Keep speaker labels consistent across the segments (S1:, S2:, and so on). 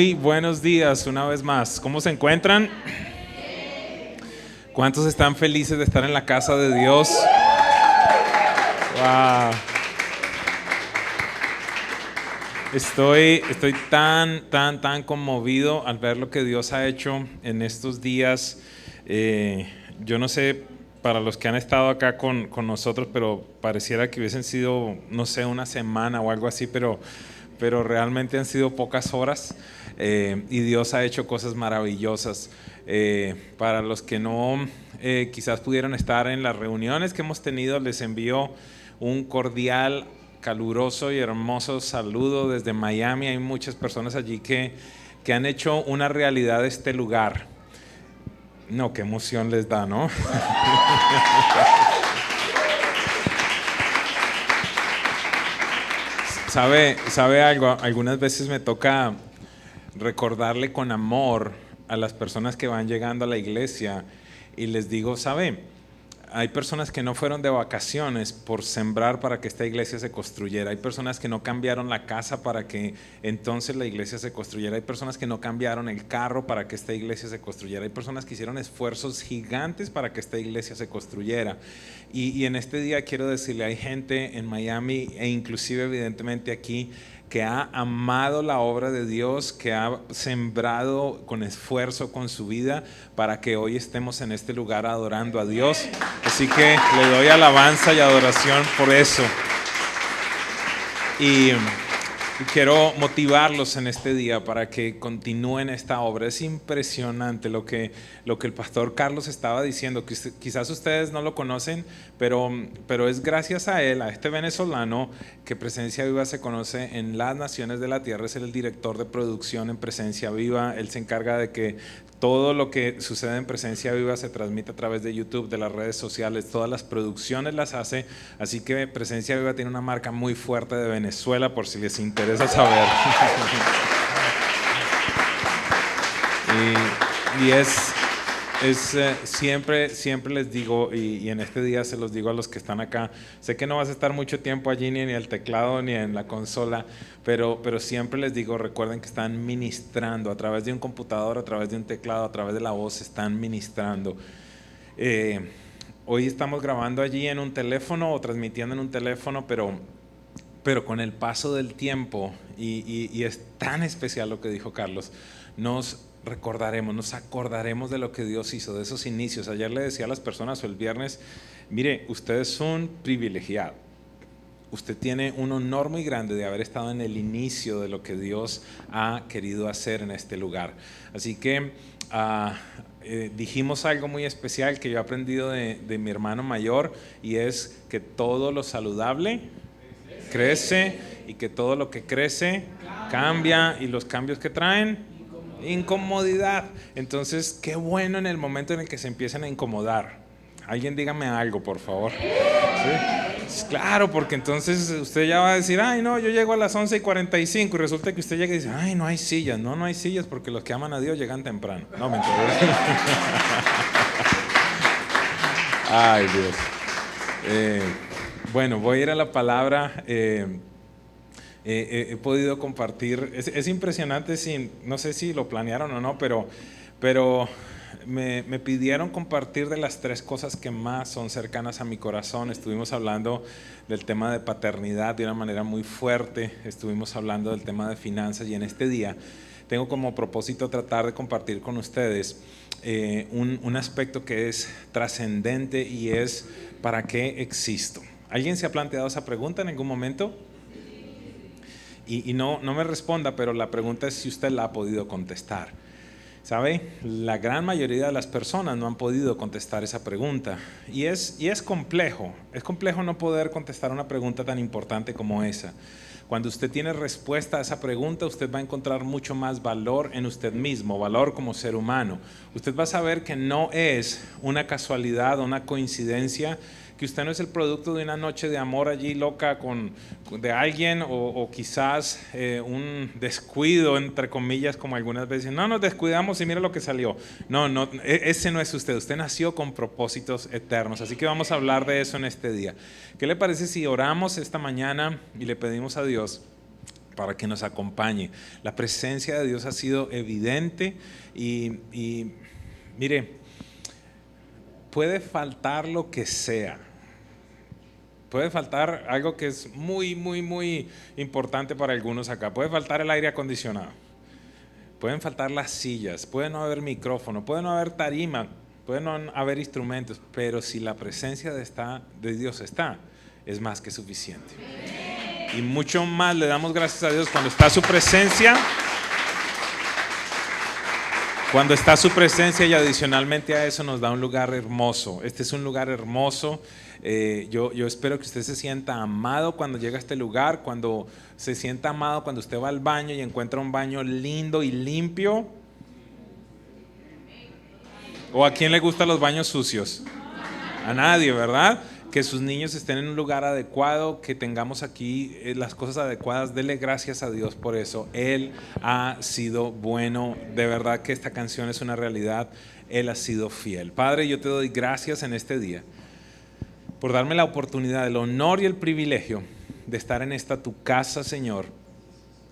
S1: Muy buenos días una vez más. ¿Cómo se encuentran? ¿Cuántos están felices de estar en la casa de Dios? Wow. Estoy tan conmovido al ver lo que Dios ha hecho en estos días. Yo no sé para los que han estado acá con nosotros, pero pareciera que hubiesen sido, no sé, una semana o algo así, pero realmente han sido pocas horas y Dios ha hecho cosas maravillosas. Para los que no quizás pudieron estar en las reuniones que hemos tenido, les envío un cordial, caluroso y hermoso saludo desde Miami. Hay muchas personas allí que han hecho una realidad de este lugar. No, qué emoción les da, ¿no? ¿Sabe algo? Algunas veces me toca recordarle con amor a las personas que van llegando a la iglesia y les digo, ¿sabe? Hay personas que no fueron de vacaciones por sembrar para que esta iglesia se construyera. Hay personas que no cambiaron la casa para que entonces la iglesia se construyera. Hay personas que no cambiaron el carro para que esta iglesia se construyera. Hay personas que hicieron esfuerzos gigantes para que esta iglesia se construyera. Y en este día quiero decirle, hay gente en Miami e inclusive evidentemente aquí que ha amado la obra de Dios, que ha sembrado con esfuerzo con su vida para que hoy estemos en este lugar adorando a Dios. Así que le doy alabanza y adoración por eso. Y quiero motivarlos en este día para que continúen esta obra. Es impresionante lo que el pastor Carlos estaba diciendo. Quizás ustedes no lo conocen, pero es gracias a él, a este venezolano, que Presencia Viva se conoce en las naciones de la tierra. Es el director de producción en Presencia Viva. Él se encarga de que todo lo que sucede en Presencia Viva se transmite a través de YouTube, de las redes sociales. Todas las producciones las hace. Así que Presencia Viva tiene una marca muy fuerte de Venezuela, por si les interesa saber. y es siempre les digo, y en este día se los digo a los que están acá, sé que no vas a estar mucho tiempo allí ni en el teclado ni en la consola, pero siempre les digo, recuerden que están ministrando a través de un computador, a través de un teclado, a través de la voz, están ministrando. Hoy estamos grabando allí en un teléfono o transmitiendo en un teléfono, pero con el paso del tiempo, y es tan especial lo que dijo Carlos, nos acordaremos de lo que Dios hizo, de esos inicios. Ayer le decía a las personas, o el viernes, mire, usted es un privilegiado. Usted tiene un honor muy grande de haber estado en el inicio de lo que Dios ha querido hacer en este lugar. Así que dijimos algo muy especial que yo he aprendido de mi hermano mayor, y es que todo lo saludable crece, y que todo lo que crece cambia, y los cambios que traen incomodidad. Entonces, qué bueno en el momento en el que se empiezan a incomodar. Alguien dígame algo, por favor. ¿Sí? Claro, porque entonces usted ya va a decir, ay no, yo llego a las 11:45 y resulta que usted llega y dice, ay, no hay sillas. No hay sillas porque los que aman a Dios llegan temprano. No, mentira. Ay, Dios. Bueno, voy a ir a la palabra. He podido compartir, es impresionante, no sé si lo planearon o no, pero me pidieron compartir de las 3 cosas que más son cercanas a mi corazón. Estuvimos hablando del tema de paternidad de una manera muy fuerte, estuvimos hablando del tema de finanzas, y en este día tengo como propósito tratar de compartir con ustedes un aspecto que es trascendente, y es ¿para qué existo? ¿Alguien se ha planteado esa pregunta en algún momento? Y no me responda, pero la pregunta es si usted la ha podido contestar. ¿Sabe? La gran mayoría de las personas no han podido contestar esa pregunta, y es complejo. Es complejo no poder contestar una pregunta tan importante como esa. Cuando usted tiene respuesta a esa pregunta, usted va a encontrar mucho más valor en usted mismo, valor como ser humano. Usted va a saber que no es una casualidad o una coincidencia, que usted no es el producto de una noche de amor allí loca de alguien, o quizás un descuido, entre comillas, como algunas veces. No, nos descuidamos y mira lo que salió. No, ese no es usted. Usted nació con propósitos eternos. Así que vamos a hablar de eso en este día. ¿Qué le parece si oramos esta mañana y le pedimos a Dios para que nos acompañe. La presencia de Dios ha sido evidente y mire, puede faltar lo que sea. Puede faltar algo que es muy, muy, muy importante para algunos acá. Puede faltar el aire acondicionado. Pueden faltar las sillas. Puede no haber micrófono. Puede no haber tarima. Puede no haber instrumentos. Pero si la presencia de Dios está, es más que suficiente. Y mucho más le damos gracias a Dios cuando está su presencia. Cuando está su presencia, y adicionalmente a eso nos da un lugar hermoso. Este es un lugar hermoso. Yo espero que usted se sienta amado cuando llega a este lugar, cuando se sienta amado cuando usted va al baño y encuentra un baño lindo y limpio. ¿O a quién le gustan los baños sucios? A nadie, ¿verdad? Que sus niños estén en un lugar adecuado, que tengamos aquí las cosas adecuadas. Dele gracias a Dios por eso. Él ha sido bueno. De verdad que esta canción es una realidad. Él ha sido fiel. Padre, yo te doy gracias en este día por darme la oportunidad, el honor y el privilegio de estar en esta tu casa, Señor,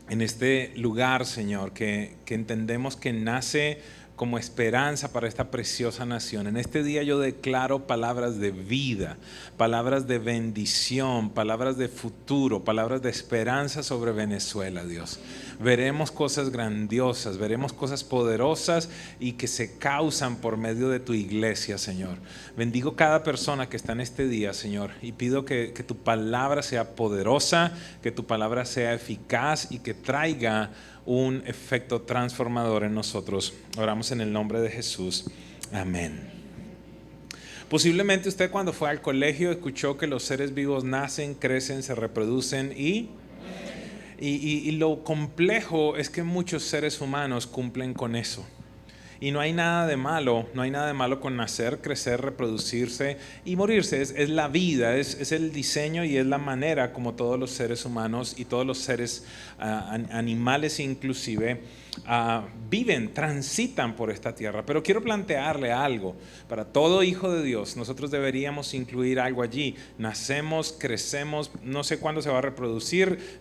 S1: en este lugar, Señor, que entendemos que nace como esperanza para esta preciosa nación. En este día yo declaro palabras de vida, palabras de bendición, palabras de futuro, palabras de esperanza sobre Venezuela, Dios. Veremos cosas grandiosas, veremos cosas poderosas y que se causan por medio de tu iglesia, Señor. Bendigo cada persona que está en este día, Señor, y pido que tu palabra sea poderosa, que tu palabra sea eficaz y que traiga un efecto transformador en nosotros. Oramos en el nombre de Jesús. Amén. Posiblemente usted cuando fue al colegio escuchó que los seres vivos nacen, crecen, se reproducen y lo complejo es que muchos seres humanos cumplen con eso. Y no hay nada de malo, no hay nada de malo con nacer, crecer, reproducirse y morirse. Es la vida, es el diseño y es la manera como todos los seres humanos y todos los seres animales inclusive viven, transitan por esta tierra. Pero quiero plantearle algo. Para todo hijo de Dios, nosotros deberíamos incluir algo allí. Nacemos, crecemos, no sé cuándo se va a reproducir,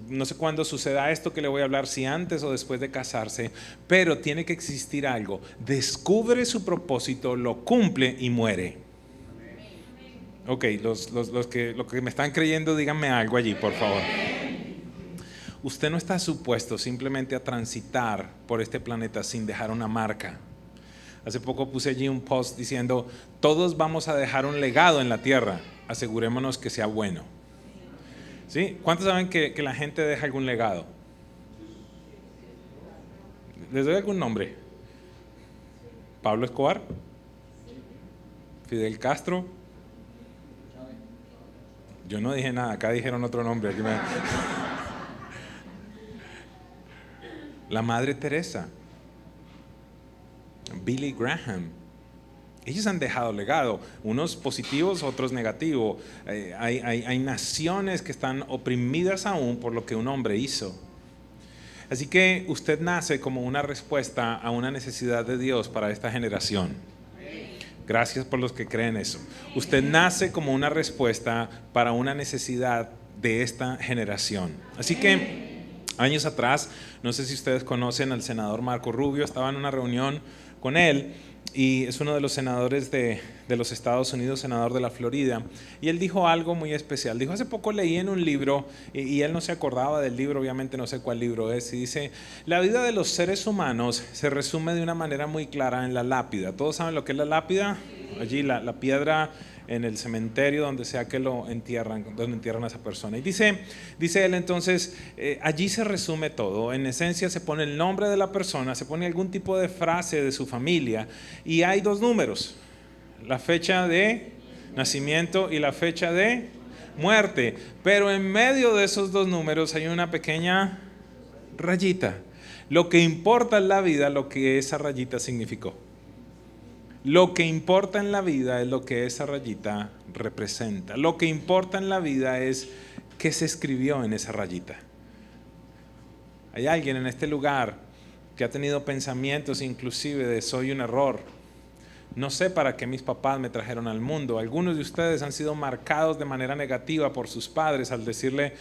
S1: no sé cuándo suceda esto que le voy a hablar, si antes o después de casarse, pero tiene que existir algo. Descubre su propósito, lo cumple y muere. Ok, los que me están creyendo, díganme algo allí, por favor. Usted no está supuesto simplemente a transitar por este planeta sin dejar una marca. Hace poco puse allí un post diciendo, todos vamos a dejar un legado en la tierra, asegurémonos que sea bueno. ¿Sí? ¿Cuántos saben que la gente deja algún legado? ¿Les doy algún nombre? Pablo Escobar, Fidel Castro. Yo no dije nada, acá dijeron otro nombre. La Madre Teresa, Billy Graham. Ellos han dejado legado, unos positivos, otros negativos. Hay naciones que están oprimidas aún por lo que un hombre hizo. Así que usted nace como una respuesta a una necesidad de Dios para esta generación. Gracias por los que creen eso. Usted nace como una respuesta para una necesidad de esta generación. Así que años atrás, no sé si ustedes conocen al senador Marco Rubio, estaba en una reunión con él y es uno de los senadores de los Estados Unidos, senador de la Florida, y él dijo algo muy especial. Dijo, hace poco leí en un libro, y él no se acordaba del libro, obviamente no sé cuál libro es, y dice, la vida de los seres humanos se resume de una manera muy clara en la lápida. ¿Todos saben lo que es la lápida? Allí la piedra en el cementerio, donde sea que lo entierran, donde entierran a esa persona. Y dice él entonces, allí se resume todo. En esencia se pone el nombre de la persona, se pone algún tipo de frase de su familia y hay dos números, la fecha de nacimiento y la fecha de muerte. Pero en medio de esos dos números hay una pequeña rayita. Lo que importa en la vida, lo que esa rayita significó. Lo que importa en la vida es lo que esa rayita representa. Lo que importa en la vida es qué se escribió en esa rayita. Hay alguien en este lugar que ha tenido pensamientos inclusive de soy un error. No sé para qué mis papás me trajeron al mundo. Algunos de ustedes han sido marcados de manera negativa por sus padres al decirle,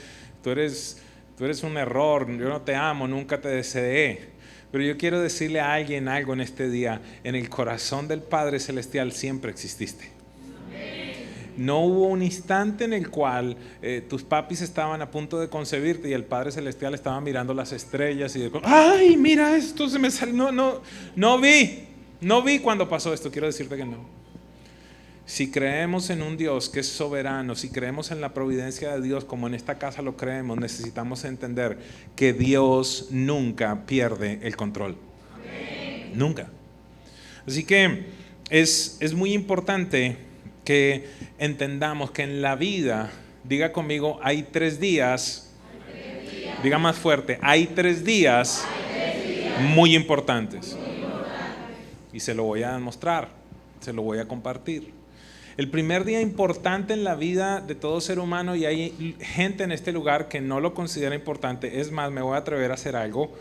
S1: tú eres tú eres un error, yo no te amo, nunca te deseé. Pero yo quiero decirle a alguien algo en este día: en el corazón del Padre Celestial siempre exististe. No hubo un instante en el cual tus papis estaban a punto de concebirte y el Padre Celestial estaba mirando las estrellas y de, ¡ay, mira esto! Se me salió. No vi cuando pasó esto. Quiero decirte que no. Si creemos en un Dios que es soberano, si creemos en la providencia de Dios como en esta casa lo creemos, necesitamos entender que Dios nunca pierde el control. Nunca. Así que es muy importante que entendamos que en la vida, diga conmigo, hay 3 días, diga más fuerte, hay 3 días muy importantes. Y se lo voy a demostrar, se lo voy a compartir. El primer día importante en la vida de todo ser humano, y hay gente en este lugar que no lo considera importante, es más, me voy a atrever a hacer algo.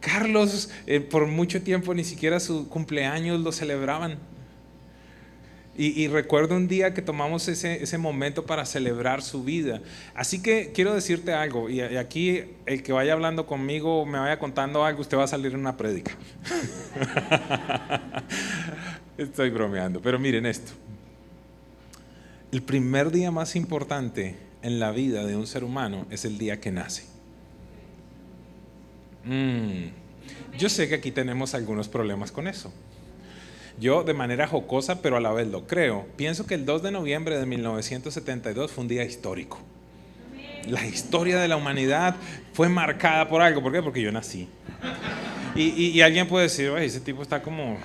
S1: Carlos, por mucho tiempo ni siquiera su cumpleaños lo celebraban. Y recuerdo un día que tomamos ese momento para celebrar su vida. Así que quiero decirte algo, y aquí el que vaya hablando conmigo, me vaya contando algo, usted va a salir en una prédica. Estoy bromeando, pero miren esto. El primer día más importante en la vida de un ser humano es el día que nace. Yo sé que aquí tenemos algunos problemas con eso. Yo, de manera jocosa, pero a la vez lo creo, pienso que el 2 de noviembre de 1972 fue un día histórico. La historia de la humanidad fue marcada por algo. ¿Por qué? Porque yo nací. Y alguien puede decir, ese tipo está como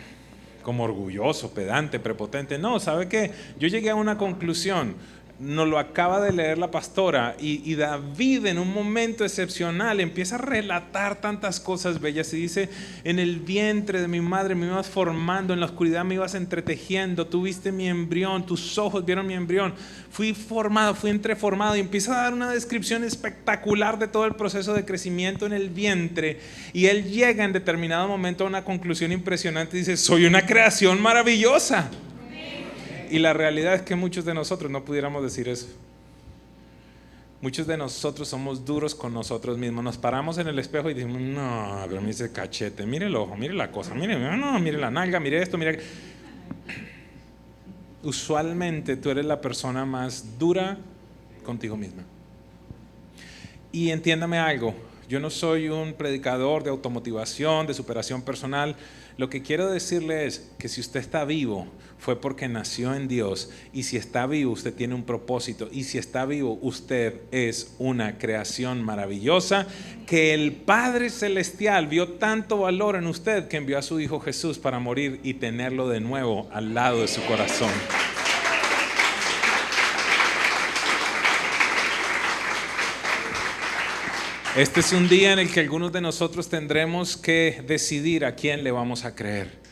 S1: orgulloso, pedante, prepotente. No, ¿sabe qué? Yo llegué a una conclusión. Nos lo acaba de leer la pastora, y David, en un momento excepcional, empieza a relatar tantas cosas bellas y dice: en el vientre de mi madre me ibas formando, en la oscuridad me ibas entretejiendo, tú viste mi embrión, tus ojos vieron mi embrión, fui formado, fui entreformado, y empieza a dar una descripción espectacular de todo el proceso de crecimiento en el vientre. Y él llega en determinado momento a una conclusión impresionante y dice: soy una creación maravillosa. Y la realidad es que muchos de nosotros no pudiéramos decir eso. Muchos de nosotros somos duros con nosotros mismos. Nos paramos en el espejo y decimos: no, pero mire ese cachete, mire el ojo, mire la cosa, mire la nalga, mire esto, mire. Usualmente tú eres la persona más dura contigo misma. Y entiéndame algo, yo no soy un predicador de automotivación, de superación personal. Lo que quiero decirle es que si usted está vivo, fue porque nació en Dios. Y si está vivo, usted tiene un propósito. Y si está vivo, usted es una creación maravillosa, que el Padre Celestial vio tanto valor en usted que envió a su Hijo Jesús para morir y tenerlo de nuevo al lado de su corazón. Este es un día en el que algunos de nosotros tendremos que decidir a quién le vamos a creer.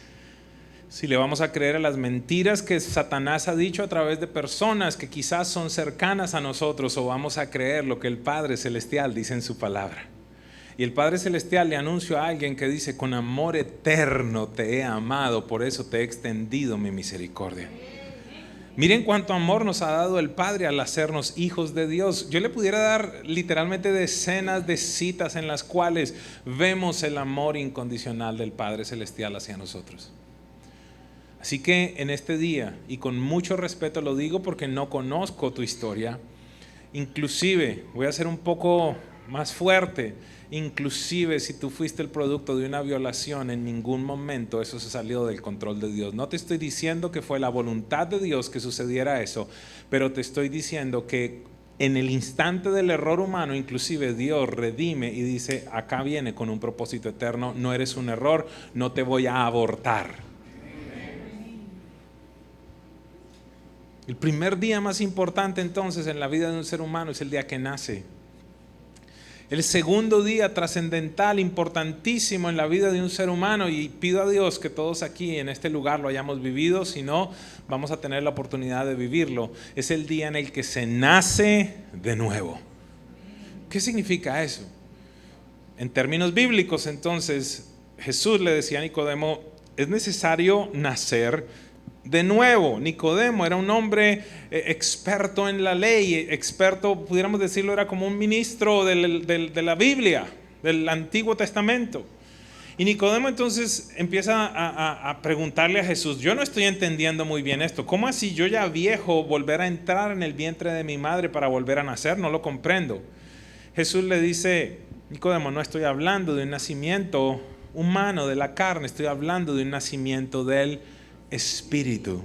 S1: Si le vamos a creer a las mentiras que Satanás ha dicho a través de personas que quizás son cercanas a nosotros, o vamos a creer lo que el Padre Celestial dice en su palabra. Y el Padre Celestial le anunció a alguien que dice: con amor eterno te he amado, por eso te he extendido mi misericordia. Miren cuánto amor nos ha dado el Padre al hacernos hijos de Dios. Yo le pudiera dar literalmente decenas de citas en las cuales vemos el amor incondicional del Padre Celestial hacia nosotros. Así que en este día, y con mucho respeto lo digo porque no conozco tu historia, inclusive voy a ser un poco más fuerte, inclusive si tú fuiste el producto de una violación, en ningún momento eso se salió del control de Dios. No te estoy diciendo que fue la voluntad de Dios que sucediera eso, pero te estoy diciendo que en el instante del error humano, inclusive Dios redime y dice: acá viene con un propósito eterno, no eres un error, no te voy a abortar. El primer día más importante entonces en la vida de un ser humano es el día que nace. El segundo día trascendental, importantísimo en la vida de un ser humano, y pido a Dios que todos aquí en este lugar lo hayamos vivido, si no, vamos a tener la oportunidad de vivirlo, es el día en el que se nace de nuevo. ¿Qué significa eso? En términos bíblicos, entonces, Jesús le decía a Nicodemo: es necesario nacer De nuevo, Nicodemo era un hombre experto en la ley, experto, pudiéramos decirlo, era como un ministro de la Biblia, del Antiguo Testamento. Y Nicodemo entonces empieza a preguntarle a Jesús: yo no estoy entendiendo muy bien esto. ¿Cómo así yo ya viejo volver a entrar en el vientre de mi madre para volver a nacer? No lo comprendo. Jesús le dice: Nicodemo, no estoy hablando de un nacimiento humano de la carne, estoy hablando de un nacimiento del Espíritu.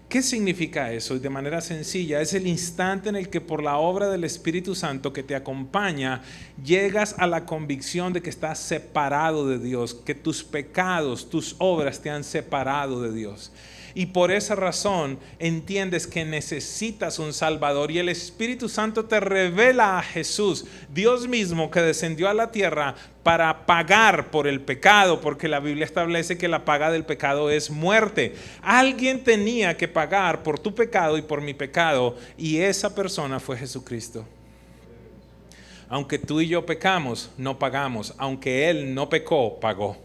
S1: ¿Qué significa eso? Y de manera sencilla, es el instante en el que por la obra del Espíritu Santo que te acompaña, llegas a la convicción de que estás separado de Dios, que tus pecados, tus obras te han separado de Dios. Y por esa razón entiendes que necesitas un Salvador, y el Espíritu Santo te revela a Jesús, Dios mismo que descendió a la tierra para pagar por el pecado, porque la Biblia establece que la paga del pecado es muerte. Alguien tenía que pagar por tu pecado y por mi pecado, y esa persona fue Jesucristo. Aunque tú y yo pecamos, no pagamos. Aunque Él no pecó, pagó.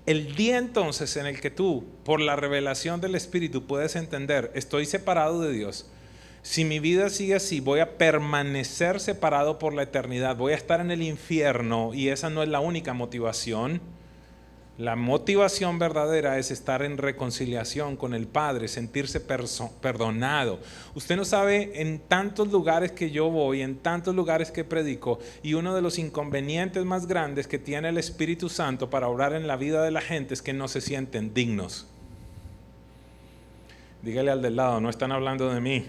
S1: El día entonces en el que tú, por la revelación del Espíritu, puedes entender: estoy separado de Dios. Si mi vida sigue así, voy a permanecer separado por la eternidad. Voy a estar en el infierno, y esa no es la única motivación. La motivación verdadera es estar en reconciliación con el Padre, sentirse perdonado. Usted no sabe, en tantos lugares que yo voy, en tantos lugares que predico, y uno de los inconvenientes más grandes que tiene el Espíritu Santo para obrar en la vida de la gente es que no se sienten dignos. Dígale al del lado: no están hablando de mí.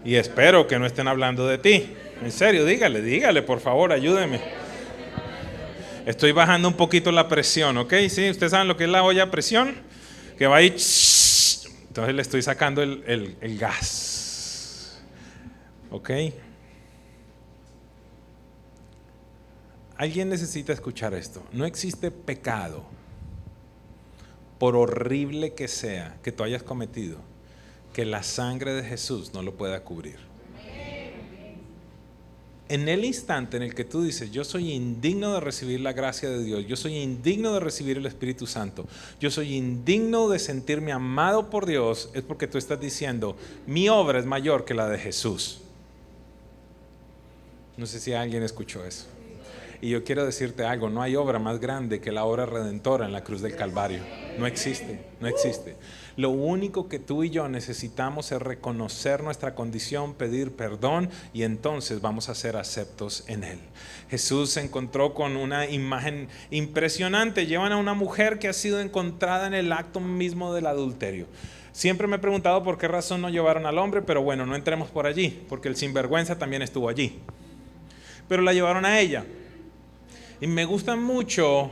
S1: Y espero que no estén hablando de ti. En serio, dígale, por favor, ayúdeme. Estoy bajando un poquito la presión, ¿ok? ¿Sí? ¿Ustedes saben lo que es la olla a presión? Que va ahí, entonces le estoy sacando el gas, ¿ok? Alguien necesita escuchar esto. No existe pecado, por horrible que sea, que tú hayas cometido, que la sangre de Jesús no lo pueda cubrir. En el instante en el que tú dices: yo soy indigno de recibir la gracia de Dios, yo soy indigno de recibir el Espíritu Santo, yo soy indigno de sentirme amado por Dios, es porque tú estás diciendo: mi obra es mayor que la de Jesús. No sé si alguien escuchó eso. Y yo quiero decirte algo: no hay obra más grande que la obra redentora en la cruz del Calvario. No existe, no existe. Lo único que tú y yo necesitamos es reconocer nuestra condición, pedir perdón, y entonces vamos a ser aceptos en Él. Jesús se encontró con una imagen impresionante. Llevan a una mujer que ha sido encontrada en el acto mismo del adulterio. Siempre me he preguntado por qué razón no llevaron al hombre, pero bueno, no entremos por allí, porque el sinvergüenza también estuvo allí. Pero la llevaron a ella. Y me gusta mucho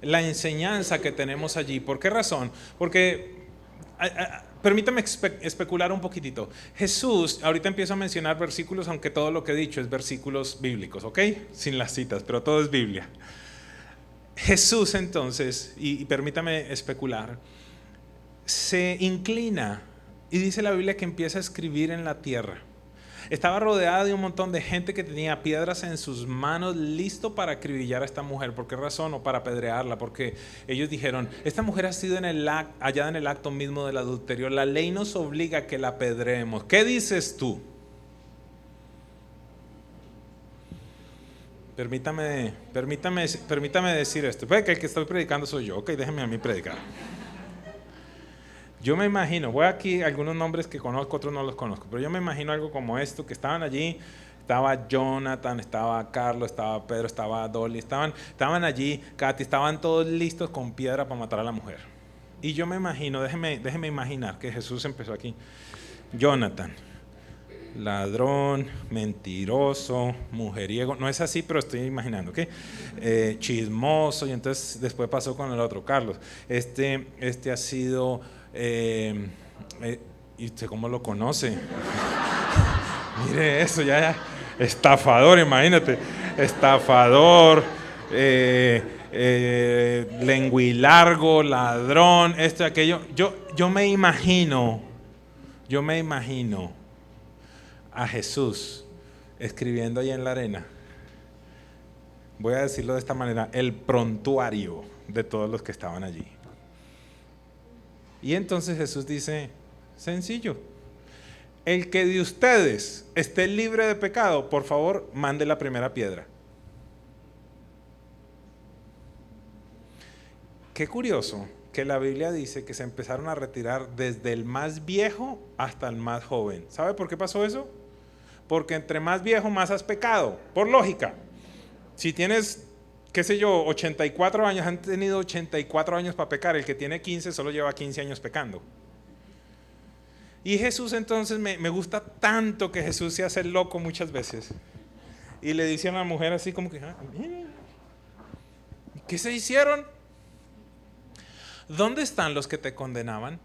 S1: la enseñanza que tenemos allí. ¿Por qué razón? Porque permítame especular un poquitito. Jesús, ahorita empiezo a mencionar versículos, aunque todo lo que he dicho es versículos bíblicos, ¿ok? Sin las citas, pero todo es Biblia. Jesús entonces, y permítame especular, se inclina y dice la Biblia que empieza a escribir en la tierra. Estaba rodeada de un montón de gente que tenía piedras en sus manos, listo para acribillar a esta mujer. ¿Por qué razón? O para apedrearla, porque ellos dijeron: esta mujer ha sido hallada en el acto mismo del adulterio. La ley nos obliga a que la apedreemos. ¿Qué dices tú? Permítame decir esto. Puede que el que estoy predicando soy yo. Ok, déjenme a mí predicar. Yo me imagino, voy aquí algunos nombres que conozco, otros no los conozco, pero yo me imagino algo como esto, que estaban allí, estaba Jonathan, estaba Carlos, estaba Pedro, estaba Dolly, estaban allí, Katy, estaban todos listos con piedra para matar a la mujer. Y yo me imagino, déjeme imaginar que Jesús empezó aquí. Jonathan, ladrón, mentiroso, mujeriego, no es así, pero estoy imaginando, ¿ok? Chismoso, y entonces después pasó con el otro, Carlos. Este ha sido... ¿y usted cómo lo conoce? Mire eso, ya estafador, imagínate, estafador, lenguilargo, ladrón, esto y aquello. Yo me imagino a Jesús escribiendo ahí en la arena. Voy a decirlo de esta manera: el prontuario de todos los que estaban allí. Y entonces Jesús dice, sencillo, el que de ustedes esté libre de pecado, por favor, mande la primera piedra. Qué curioso que la Biblia dice que se empezaron a retirar desde el más viejo hasta el más joven. ¿Sabe por qué pasó eso? Porque entre más viejo, más has pecado, por lógica. Si tienes, qué sé yo, 84 años, han tenido 84 años para pecar. El que tiene 15 solo lleva 15 años pecando. Y Jesús entonces, me gusta tanto que Jesús se hace el loco muchas veces. Y le dice a la mujer así como que, ¿qué se hicieron? ¿Dónde están los que te condenaban?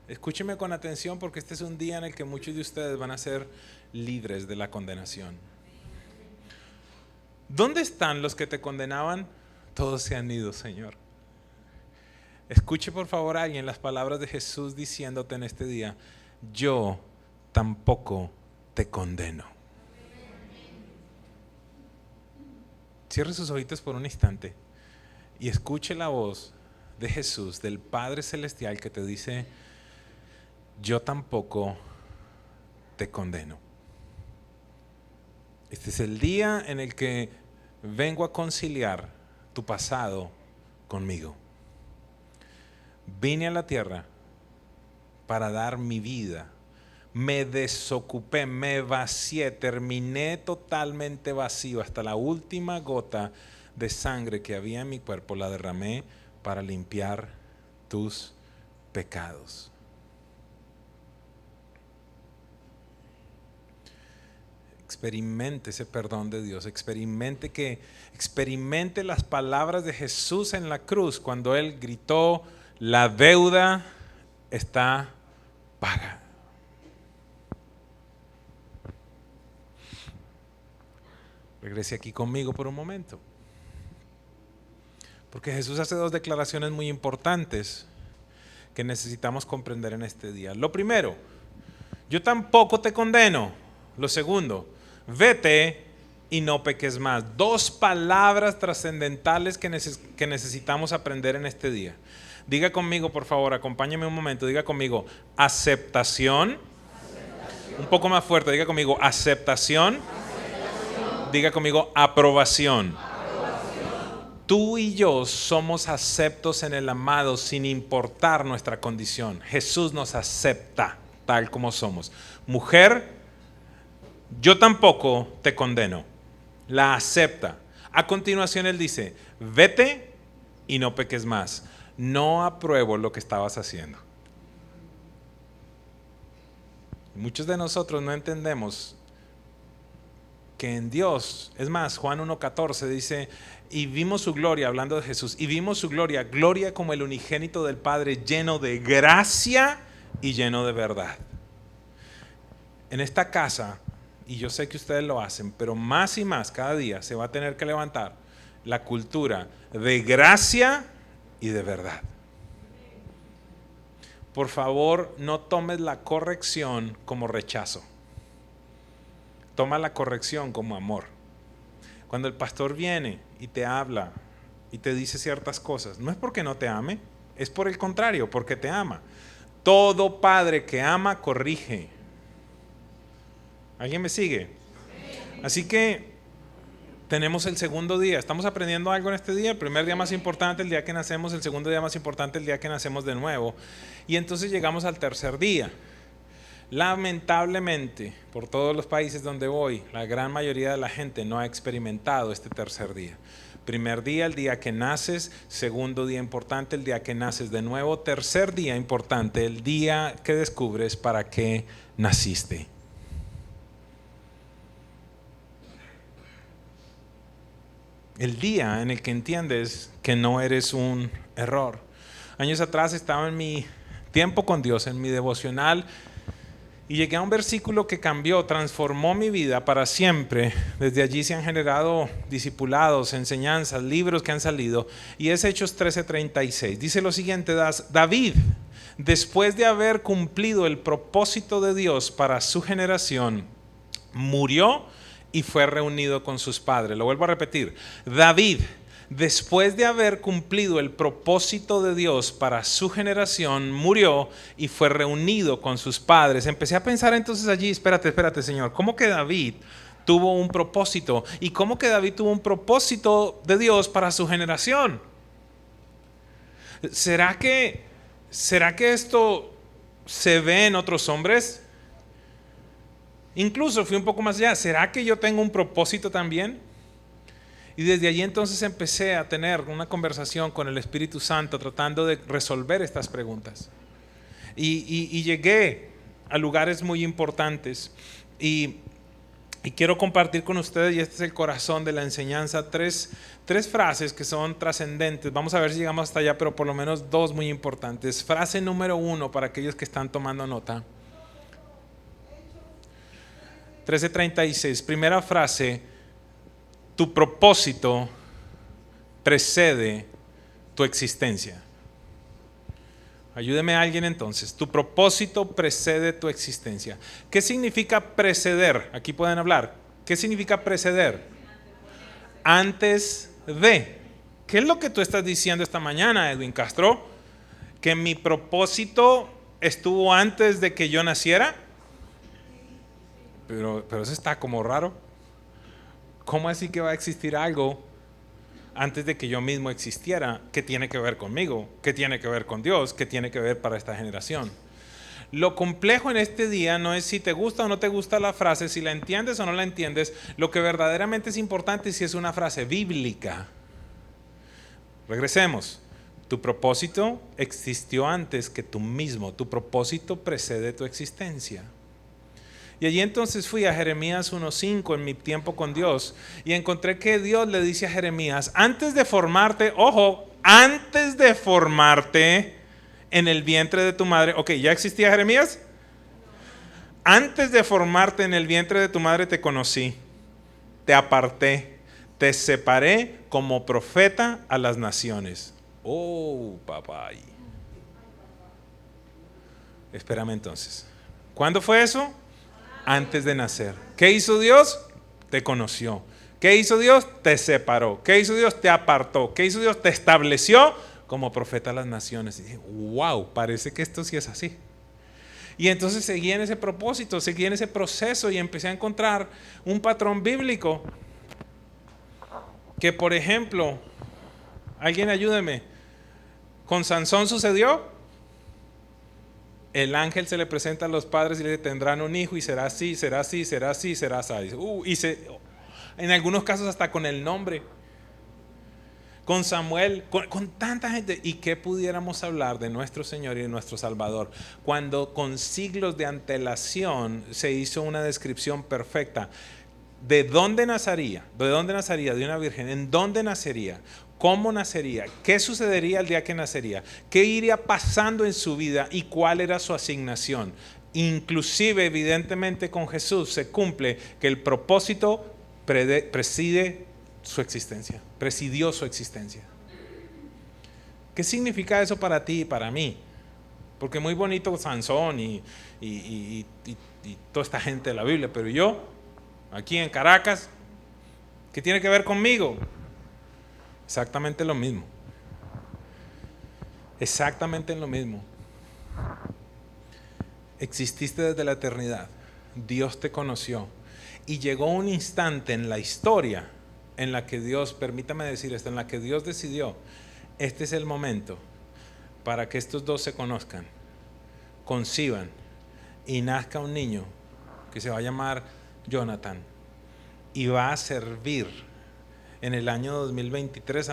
S1: Escúcheme con atención, porque este es un día en el que muchos de ustedes van a ser libres de la condenación. ¿Dónde están los que te condenaban? Todos se han ido, Señor. Escuche por favor a alguien las palabras de Jesús diciéndote en este día, yo tampoco te condeno. Cierre sus ojitos por un instante y escuche la voz de Jesús, del Padre Celestial, que te dice, yo tampoco te condeno. Este es el día en el que vengo a conciliar tu pasado conmigo. Vine a la tierra para dar mi vida. Me desocupé, me vacié, terminé totalmente vacío. Hasta la última gota de sangre que había en mi cuerpo la derramé para limpiar tus pecados. Experimente ese perdón de Dios, experimente las palabras de Jesús en la cruz cuando Él gritó, la deuda está paga. Regrese aquí conmigo por un momento, porque Jesús hace dos declaraciones muy importantes que necesitamos comprender en este día. Lo primero, yo tampoco te condeno. Lo segundo, vete y no peques más. Dos palabras trascendentales que necesitamos aprender en este día. Diga conmigo, por favor, acompáñame un momento, diga conmigo, aceptación. Un poco más fuerte, diga conmigo, aceptación. Diga conmigo, aprobación. Tú y yo somos aceptos en el amado sin importar nuestra condición. Jesús nos acepta tal como somos. Mujer, yo tampoco te condeno. La acepta. A continuación Él dice, vete y no peques más. No apruebo lo que estabas haciendo. Muchos de nosotros no entendemos que en Dios, es más, Juan 1:14 dice, y vimos su gloria, hablando de Jesús, y vimos su gloria, gloria como el unigénito del Padre, lleno de gracia y lleno de verdad. En esta casa, y yo sé que ustedes lo hacen, pero más y más cada día se va a tener que levantar la cultura de gracia y de verdad. Por favor, no tomes la corrección como rechazo. Toma la corrección como amor. Cuando el pastor viene y te habla y te dice ciertas cosas, no es porque no te ame, es por el contrario, porque te ama. Todo padre que ama, corrige. ¿Alguien me sigue? Así que tenemos el segundo día. ¿Estamos aprendiendo algo en este día? El primer día más importante, el día que nacemos. El segundo día más importante, el día que nacemos de nuevo. Y entonces llegamos al tercer día. Lamentablemente, por todos los países donde voy, la gran mayoría de la gente no ha experimentado este tercer día. Primer día, el día que naces. Segundo día importante, el día que naces de nuevo. Tercer día importante, el día que descubres para qué naciste. El día en el que entiendes que no eres un error. Años atrás estaba en mi tiempo con Dios, en mi devocional, y llegué a un versículo que cambió, transformó mi vida para siempre. Desde allí se han generado discipulados, enseñanzas, libros que han salido. Y es Hechos 13:36. Dice lo siguiente, David, después de haber cumplido el propósito de Dios para su generación, murió y fue reunido con sus padres. Lo vuelvo a repetir. David, después de haber cumplido el propósito de Dios para su generación, murió y fue reunido con sus padres. Empecé a pensar entonces allí, espérate, Señor, ¿cómo que David tuvo un propósito? ¿Y cómo que David tuvo un propósito de Dios para su generación? ¿Será que esto se ve en otros hombres? Incluso fui un poco más allá. ¿Será que yo tengo un propósito también? Y desde allí entonces empecé a tener una conversación con el Espíritu Santo tratando de resolver estas preguntas. Y llegué a lugares muy importantes. Y quiero compartir con ustedes, y este es el corazón de la enseñanza, tres frases que son trascendentes. Vamos a ver si llegamos hasta allá, pero por lo menos dos muy importantes. Frase número 1 para aquellos que están tomando nota. 13:36, primera frase: tu propósito precede tu existencia. Ayúdeme a alguien entonces. Tu propósito precede tu existencia. ¿Qué significa preceder? Aquí pueden hablar. ¿Qué significa preceder? Antes de. ¿Qué es lo que tú estás diciendo esta mañana, Edwin Castro? ¿Que mi propósito estuvo antes de que yo naciera? Pero eso está como raro. ¿Cómo así que va a existir algo antes de que yo mismo existiera? ¿Qué tiene que ver conmigo? ¿Qué tiene que ver con Dios? ¿Qué tiene que ver para esta generación? Lo complejo en este día no es si te gusta o no te gusta la frase, si la entiendes o no la entiendes. Lo que verdaderamente es importante es si es una frase bíblica. Regresemos. Tu propósito existió antes que tú mismo. Tu propósito precede tu existencia. Y allí entonces fui a Jeremías 1:5 en mi tiempo con Dios y encontré que Dios le dice a Jeremías: antes de formarte, ojo, antes de formarte en el vientre de tu madre. Ok, ¿ya existía Jeremías? Antes de formarte en el vientre de tu madre te conocí, te aparté, te separé como profeta a las naciones. Oh, papá. Espérame entonces. ¿Cuándo fue eso? Antes de nacer. ¿Qué hizo Dios? Te conoció. ¿Qué hizo Dios? Te separó. ¿Qué hizo Dios? Te apartó. ¿Qué hizo Dios? Te estableció como profeta a las naciones. Y dije, wow, parece que esto sí es así. Y entonces seguí en ese propósito, seguí en ese proceso y empecé a encontrar un patrón bíblico que, por ejemplo, alguien ayúdeme, con Sansón sucedió. El ángel se le presenta a los padres y le dice: tendrán un hijo y será así, será así, será así, será así. En algunos casos hasta con el nombre. Con Samuel, con tanta gente. ¿Y qué pudiéramos hablar de nuestro Señor y de nuestro Salvador cuando con siglos de antelación se hizo una descripción perfecta? ¿De dónde nacería? ¿De dónde nacería? De una virgen. ¿En dónde nacería? ¿Cómo nacería? ¿Qué sucedería el día que nacería? ¿Qué iría pasando en su vida? ¿Y cuál era su asignación? Inclusive, evidentemente, con Jesús se cumple que el propósito preside su existencia, presidió su existencia. ¿Qué significa eso para ti y para mí? Porque muy bonito Sansón y toda esta gente de la Biblia, pero yo, aquí en Caracas, ¿qué tiene que ver conmigo? Exactamente lo mismo. Exactamente lo mismo. Exististe desde la eternidad. Dios te conoció. Y llegó un instante en la historia en la que Dios, permítame decir esto, en la que Dios decidió: este es el momento para que estos dos se conozcan, conciban y nazca un niño que se va a llamar Jonathan y va a servir. En el año 2023,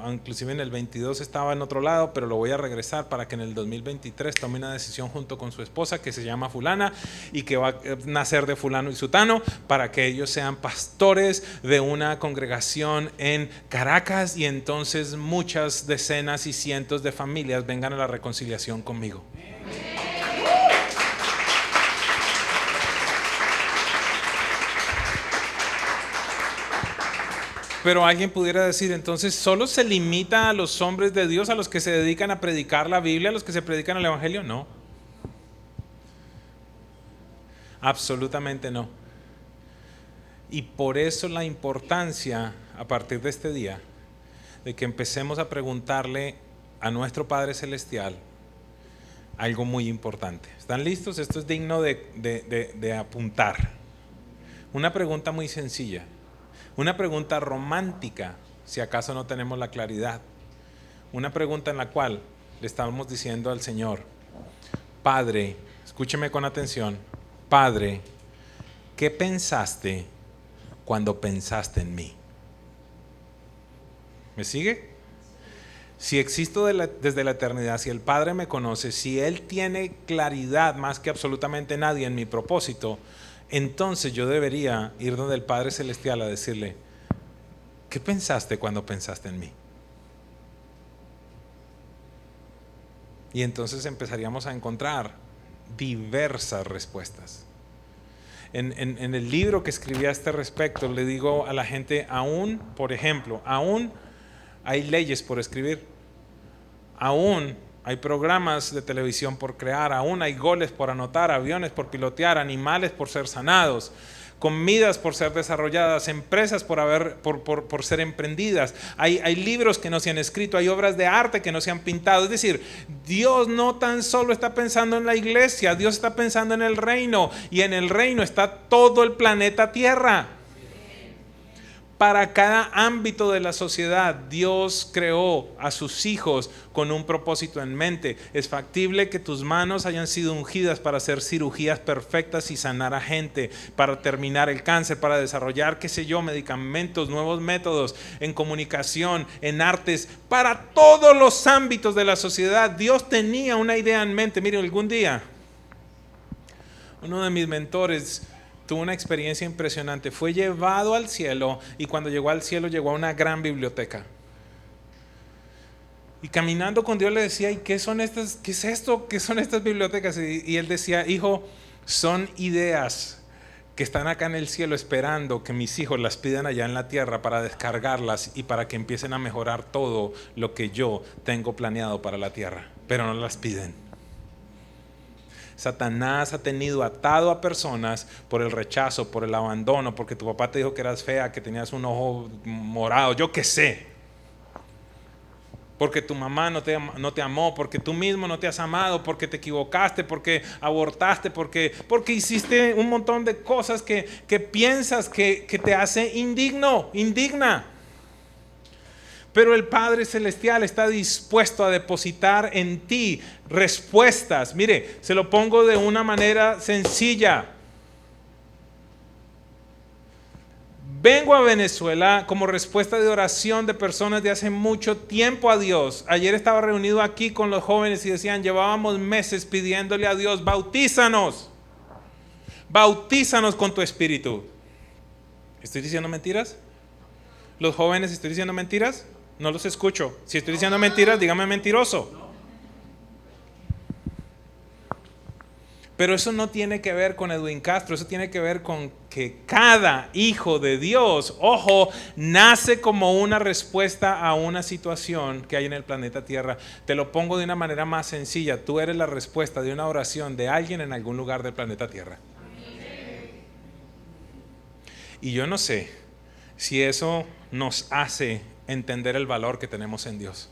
S1: inclusive en el 22 estaba en otro lado, pero lo voy a regresar para que en el 2023 tome una decisión junto con su esposa que se llama fulana y que va a nacer de fulano y sutano, para que ellos sean pastores de una congregación en Caracas y entonces muchas decenas y cientos de familias vengan a la reconciliación conmigo. Pero alguien pudiera decir, entonces, ¿solo se limita a los hombres de Dios, a los que se dedican a predicar la Biblia, a los que se predican el Evangelio? No. Absolutamente no. Y por eso la importancia, a partir de este día, de que empecemos a preguntarle a nuestro Padre Celestial algo muy importante. ¿Están listos? Esto es digno de apuntar. Una pregunta muy sencilla, una pregunta romántica, si acaso no tenemos la claridad. Una pregunta en la cual le estamos diciendo al Señor: Padre, escúcheme con atención, Padre, ¿qué pensaste cuando pensaste en mí? ¿Me sigue? Si existo desde la eternidad, si el Padre me conoce, si Él tiene claridad más que absolutamente nadie en mi propósito, entonces yo debería ir donde el Padre Celestial a decirle: ¿qué pensaste cuando pensaste en mí? Y entonces empezaríamos a encontrar diversas respuestas. En el libro que escribí a este respecto, le digo a la gente, aún, por ejemplo, aún hay leyes por escribir, aún hay programas de televisión por crear, aún hay goles por anotar, aviones por pilotear, animales por ser sanados, comidas por ser desarrolladas, empresas por ser emprendidas, hay libros que no se han escrito, hay obras de arte que no se han pintado. Es decir, Dios no tan solo está pensando en la iglesia, Dios está pensando en el reino, y en el reino está todo el planeta Tierra. Para cada ámbito de la sociedad, Dios creó a sus hijos con un propósito en mente. Es factible que tus manos hayan sido ungidas para hacer cirugías perfectas y sanar a gente, para terminar el cáncer, para desarrollar, qué sé yo, medicamentos, nuevos métodos en comunicación, en artes, para todos los ámbitos de la sociedad. Dios tenía una idea en mente. Miren, algún día uno de mis mentores tuvo una experiencia impresionante. Fue llevado al cielo, y cuando llegó al cielo llegó a una gran biblioteca. Y caminando con Dios le decía: ¿y qué son estas? ¿Qué es esto? ¿Qué son estas bibliotecas? Y él decía: hijo, son ideas que están acá en el cielo esperando que mis hijos las pidan allá en la tierra para descargarlas y para que empiecen a mejorar todo lo que yo tengo planeado para la tierra, pero no las piden. Satanás ha tenido atado a personas por el rechazo, por el abandono, porque tu papá te dijo que eras fea, que tenías un ojo morado, yo qué sé. Porque tu mamá no te amó, porque tú mismo no te has amado, porque te equivocaste, porque abortaste, porque hiciste un montón de cosas que piensas que te hace indigna. Pero el Padre Celestial está dispuesto a depositar en ti respuestas. Mire, se lo pongo de una manera sencilla. Vengo a Venezuela como respuesta de oración de personas de hace mucho tiempo a Dios. Ayer estaba reunido aquí con los jóvenes y decían: llevábamos meses pidiéndole a Dios: bautízanos con tu espíritu. ¿Estoy diciendo mentiras? ¿Los jóvenes, estoy diciendo mentiras? No los escucho. Si estoy diciendo mentiras, dígame mentiroso. Pero eso no tiene que ver con Edwin Castro, eso tiene que ver con que cada hijo de Dios, ojo, nace como una respuesta a una situación que hay en el planeta Tierra. Te lo pongo de una manera más sencilla: tú eres la respuesta de una oración de alguien en algún lugar del planeta Tierra. Y yo no sé si eso nos hace entender el valor que tenemos en Dios.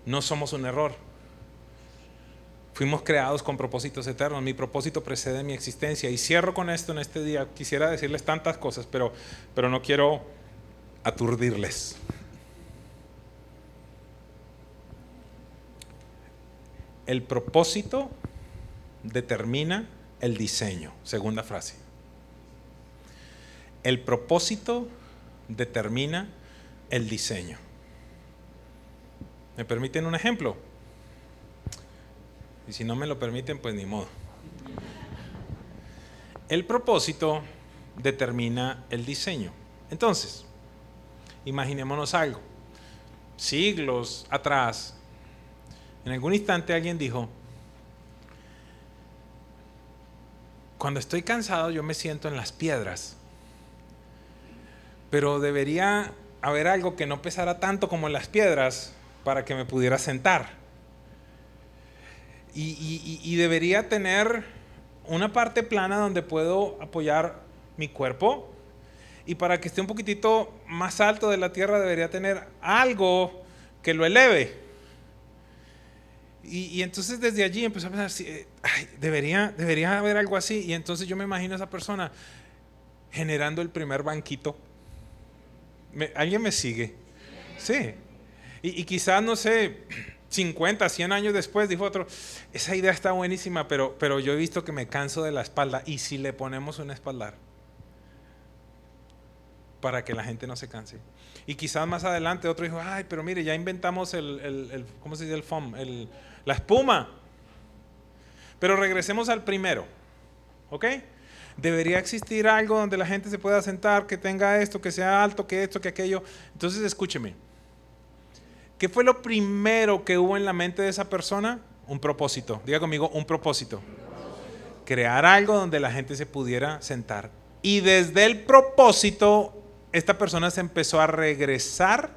S1: No somos un error. Fuimos creados con propósitos eternos. Mi propósito precede mi existencia. Y cierro con esto en este día. Quisiera decirles tantas cosas, pero no quiero aturdirles. El propósito determina el diseño. Segunda frase. El propósito determina el diseño. ¿Me permiten un ejemplo? Y si no me lo permiten, pues ni modo. El propósito determina el diseño. Entonces, imaginémonos algo. Siglos atrás, en algún instante alguien dijo: cuando estoy cansado yo me siento en las piedras, pero debería haber algo que no pesara tanto como en las piedras para que me pudiera sentar. Y debería tener una parte plana donde puedo apoyar mi cuerpo, y para que esté un poquitito más alto de la tierra debería tener algo que lo eleve. Y entonces desde allí empezó a pensar, debería haber algo así. Y entonces yo me imagino a esa persona generando el primer banquito. ¿Alguien me sigue? Sí. Y quizás, no sé, 50, 100 años después dijo otro, esa idea está buenísima, pero yo he visto que me canso de la espalda. ¿Y si le ponemos un espaldar? Para que la gente no se canse. Y quizás más adelante otro dijo, ay, pero mire, ya inventamos ¿cómo se dice? El foam, la espuma. Pero regresemos al primero, ¿ok? Debería existir algo donde la gente se pueda sentar, que tenga esto, que sea alto, que esto, que aquello. Entonces escúcheme, ¿qué fue lo primero que hubo en la mente de esa persona? Un propósito. Diga conmigo, un propósito. Crear algo donde la gente se pudiera sentar. Y desde el propósito, esta persona se empezó a regresar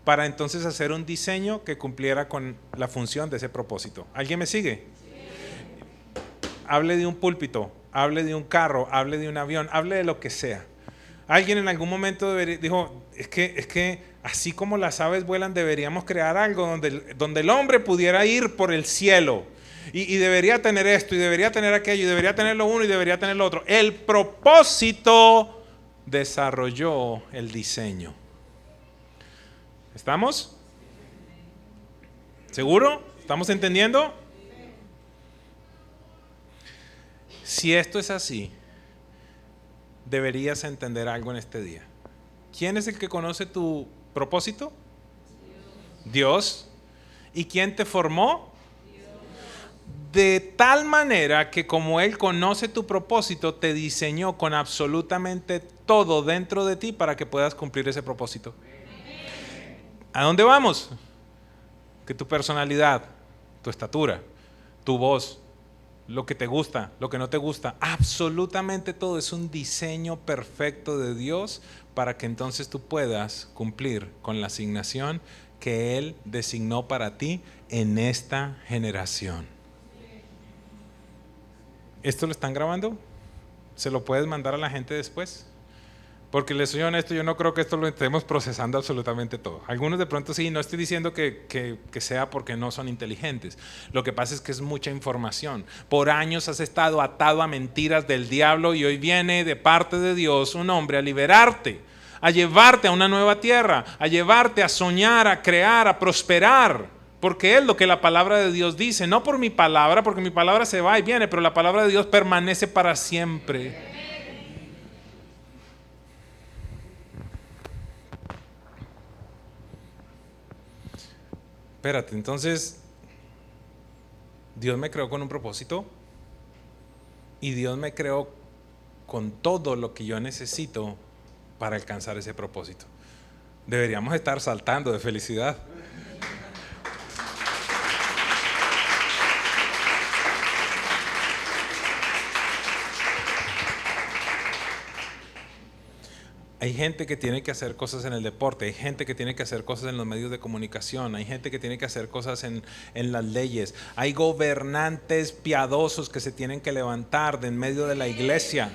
S1: para entonces hacer un diseño que cumpliera con la función de ese propósito. ¿Alguien me sigue? Hable de un púlpito, hable de un carro, hable de un avión, hable de lo que sea. Alguien en algún momento dijo, es que así como las aves vuelan, deberíamos crear algo donde el hombre pudiera ir por el cielo. Y debería tener esto, y debería tener aquello, y debería tener lo uno, y debería tener lo otro. El propósito desarrolló el diseño. ¿Estamos? ¿Seguro? ¿Estamos entendiendo? Si esto es así, deberías entender algo en este día. ¿Quién es el que conoce tu propósito? Dios. ¿Y quién te formó? De tal manera que como Él conoce tu propósito, te diseñó con absolutamente todo dentro de ti para que puedas cumplir ese propósito. ¿A dónde vamos? Que tu personalidad, tu estatura, tu voz, lo que te gusta, lo que no te gusta, absolutamente todo es un diseño perfecto de Dios para que entonces tú puedas cumplir con la asignación que Él designó para ti en esta generación. ¿Esto lo están grabando? ¿Se lo puedes mandar a la gente después? Porque les soy honesto, yo no creo que esto lo estemos procesando absolutamente todo. Algunos de pronto sí, no estoy diciendo que sea porque no son inteligentes. Lo que pasa es que es mucha información. Por años has estado atado a mentiras del diablo y hoy viene de parte de Dios un hombre a liberarte, a llevarte a una nueva tierra, a llevarte a soñar, a crear, a prosperar. Porque es lo que la palabra de Dios dice, no por mi palabra, porque mi palabra se va y viene, pero la palabra de Dios permanece para siempre. Espérate, entonces, Dios me creó con un propósito y Dios me creó con todo lo que yo necesito para alcanzar ese propósito. Deberíamos estar saltando de felicidad. Hay gente que tiene que hacer cosas en el deporte, hay gente que tiene que hacer cosas en los medios de comunicación, hay gente que tiene que hacer cosas en las leyes, hay gobernantes piadosos que se tienen que levantar de en medio de la iglesia.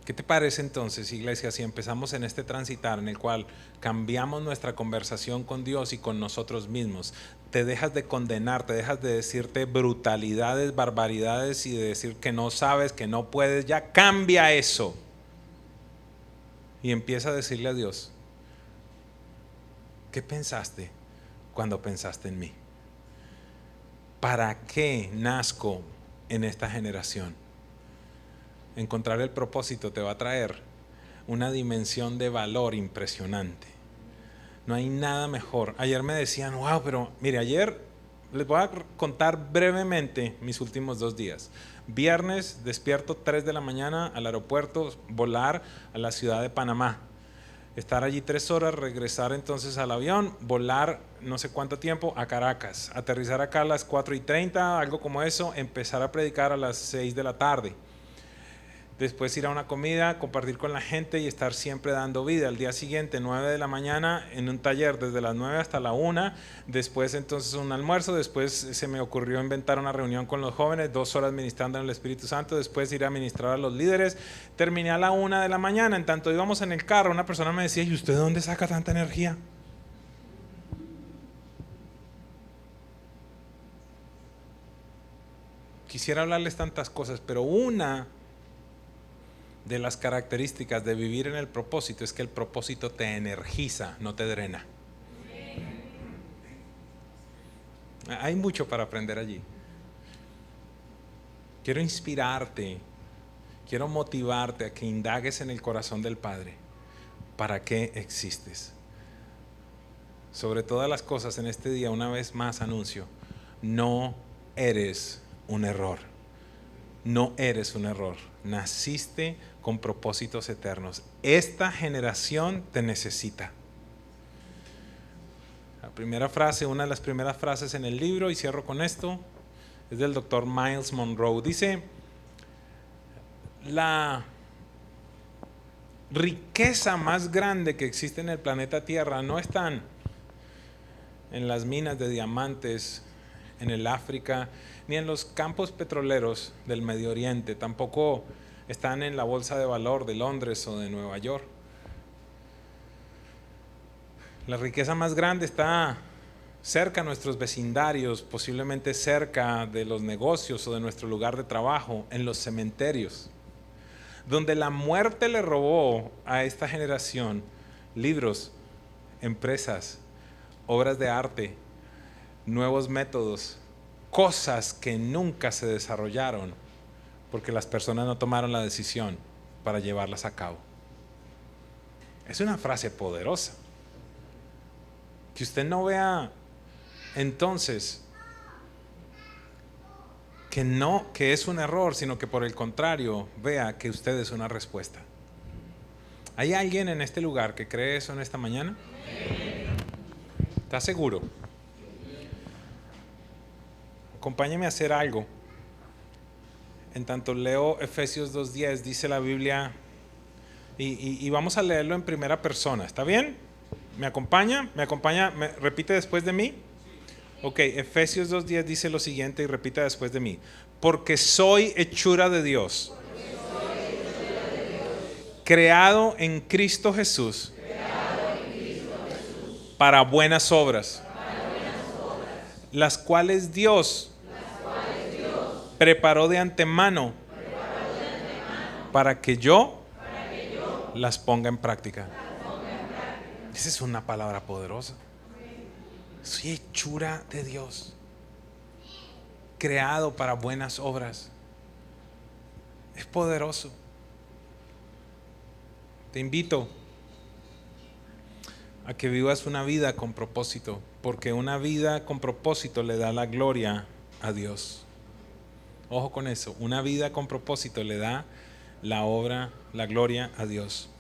S1: ¿Qué te parece entonces, iglesia, si empezamos en este transitar en el cual cambiamos nuestra conversación con Dios y con nosotros mismos? Te dejas de condenar, te dejas de decirte brutalidades, barbaridades y de decir que no sabes, que no puedes. Ya cambia eso y empieza a decirle a Dios, ¿qué pensaste cuando pensaste en mí? ¿Para qué nazco en esta generación? Encontrar el propósito te va a traer una dimensión de valor impresionante. No hay nada mejor. Ayer me decían, wow, pero mire, ayer les voy a contar brevemente mis últimos 2 días. Viernes, despierto 3 de la mañana al aeropuerto, volar a la ciudad de Panamá. Estar allí 3 horas, regresar entonces al avión, volar no sé cuánto tiempo a Caracas. Aterrizar acá a las 4:30, algo como eso, empezar a predicar a las 6 de la tarde. después ir a una comida, compartir con la gente y estar siempre dando vida. Al día siguiente, 9 de la mañana, en un taller desde las 9 hasta la 1, después entonces un almuerzo, después se me ocurrió inventar una reunión con los jóvenes, 2 horas ministrando en el Espíritu Santo, después ir a ministrar a los líderes. Terminé a la 1 de la mañana, en tanto íbamos en el carro, una persona me decía: ¿y usted de dónde saca tanta energía? Quisiera hablarles tantas cosas, pero una de las características de vivir en el propósito es que el propósito te energiza, no te drena. Hay mucho para aprender allí. Quiero inspirarte, quiero motivarte a que indagues en el corazón del Padre. ¿Para qué existes? Sobre todas las cosas, en este día, una vez más anuncio: no eres un error. No eres un error. Naciste con propósitos eternos. Esta generación te necesita. La primera frase, una de las primeras frases en el libro, y cierro con esto, es del doctor Miles Monroe. Dice: la riqueza más grande que existe en el planeta Tierra no están en las minas de diamantes en el África, ni en los campos petroleros del Medio Oriente, tampoco están en la bolsa de valor de Londres o de Nueva York. La riqueza más grande está cerca de nuestros vecindarios, posiblemente cerca de los negocios o de nuestro lugar de trabajo, en los cementerios, donde la muerte le robó a esta generación libros, empresas, obras de arte, nuevos métodos, cosas que nunca se desarrollaron porque las personas no tomaron la decisión para llevarlas a cabo. Es una frase poderosa. Que usted no vea entonces que es un error, sino que por el contrario vea que usted es una respuesta. ¿Hay alguien en este lugar que cree eso en esta mañana? ¿Está seguro? Acompáñeme a hacer algo. En tanto leo Efesios 2:10, dice la Biblia, y vamos a leerlo en primera persona. ¿Está bien? ¿Me acompaña? ¿Me repite después de mí? Ok, Efesios 2:10 dice lo siguiente, y repita después de mí: porque soy hechura de Dios, creado en Cristo Jesús, para buenas obras, las cuales Dios preparó de antemano para que yo las ponga en práctica. Esa es una palabra poderosa. Soy hechura de Dios, creado para buenas obras. Es poderoso. Te invito a que vivas una vida con propósito, porque una vida con propósito le da la gloria a Dios. Ojo con eso, una vida con propósito le da la gloria a Dios.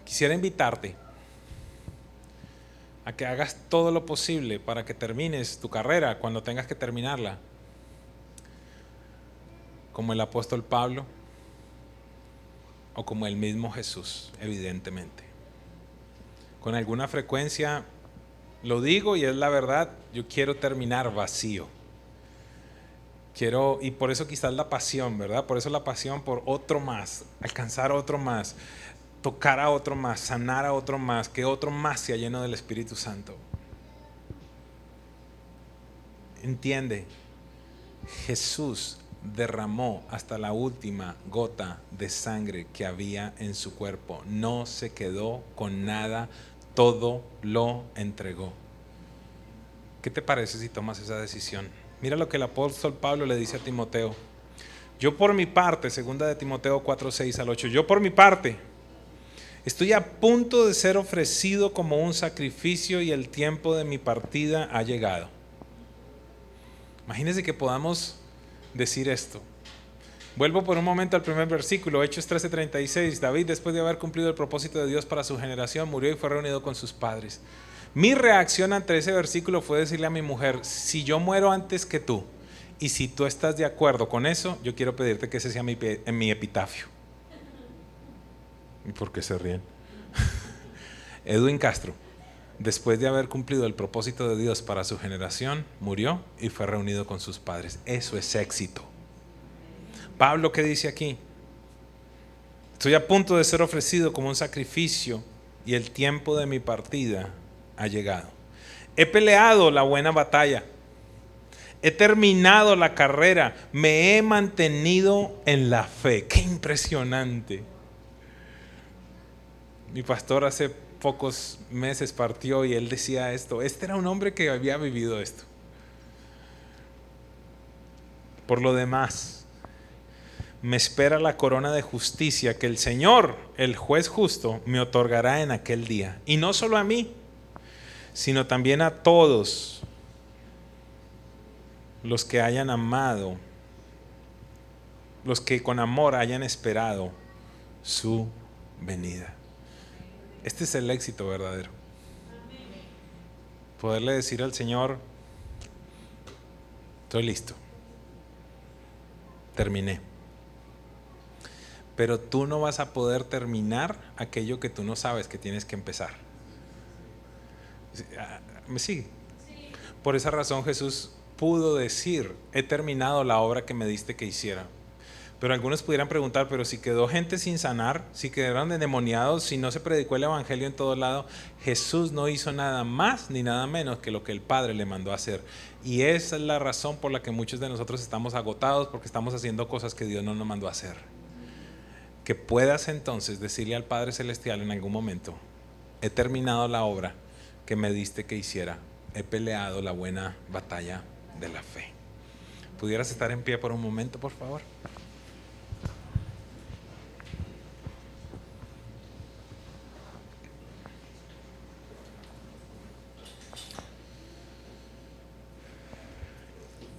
S1: Quisiera invitarte a que hagas todo lo posible para que termines tu carrera cuando tengas que terminarla, como el apóstol Pablo o como el mismo Jesús, evidentemente. Con alguna frecuencia lo digo y es la verdad: yo quiero terminar vacío. Y por eso quizás la pasión, ¿verdad? Por eso la pasión por otro más, alcanzar a otro más, tocar a otro más, sanar a otro más, que otro más sea lleno del Espíritu Santo. Entiende, Jesús derramó hasta la última gota de sangre que había en su cuerpo. No se quedó con nada, todo lo entregó. ¿Qué te parece si tomas esa decisión? Mira lo que el apóstol Pablo le dice a Timoteo. Yo por mi parte, segunda de Timoteo 4:6-8, yo por mi parte estoy a punto de ser ofrecido como un sacrificio y el tiempo de mi partida ha llegado. Imagínense que podamos decir esto. Vuelvo por un momento al primer versículo, Hechos 13:36. David, después de haber cumplido el propósito de Dios para su generación, murió y fue reunido con sus padres. Mi reacción ante ese versículo fue decirle a mi mujer: si yo muero antes que tú Y si tú estás de acuerdo con eso, yo quiero pedirte que ese sea mi epitafio. ¿Y por qué se ríen? Edwin Castro, después de haber cumplido el propósito de Dios para su generación, murió y fue reunido con sus padres. Eso es éxito. Pablo, ¿qué dice aquí? Estoy a punto de ser ofrecido como un sacrificio y el tiempo de mi partida ha llegado. He peleado la buena batalla. He terminado la carrera. Me he mantenido en la fe. ¡Qué impresionante! Mi pastor hace pocos meses partió y él decía esto. Este era un hombre que había vivido esto. Por lo demás, me espera la corona de justicia que el Señor, el juez justo, me otorgará en aquel día. Y no solo a mí, sino también a todos los que hayan amado, los que con amor hayan esperado su venida. Este es el éxito verdadero. Poderle decir al Señor, estoy listo, terminé. Pero tú no vas a poder terminar aquello que tú no sabes que tienes que empezar. ¿Me sigue? Sí. Por esa razón Jesús pudo decir, he terminado la obra que me diste que hiciera. Pero algunos pudieran preguntar, pero si quedó gente sin sanar, si quedaron endemoniados, si no se predicó el evangelio en todo lado, Jesús no hizo nada más ni nada menos que lo que el Padre le mandó a hacer. Y esa es la razón por la que muchos de nosotros estamos agotados, porque estamos haciendo cosas que Dios no nos mandó a hacer. Que puedas entonces decirle al Padre Celestial en algún momento, he terminado la obra que me diste que hiciera, he peleado la buena batalla de la fe. ¿Pudieras estar en pie por un momento, por favor?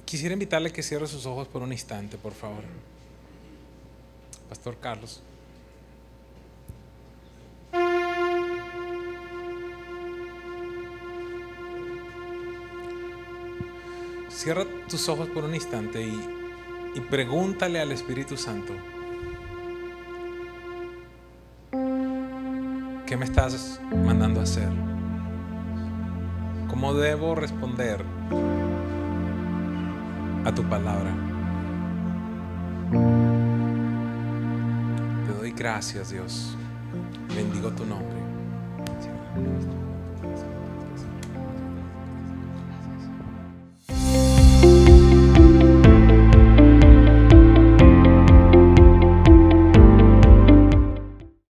S1: Quisiera invitarle a que cierre sus ojos por un instante, por favor. Pastor Carlos. Cierra tus ojos por un instante y pregúntale al Espíritu Santo, ¿qué me estás mandando a hacer? ¿Cómo debo responder a tu palabra? Te doy gracias, Dios. Bendigo tu nombre.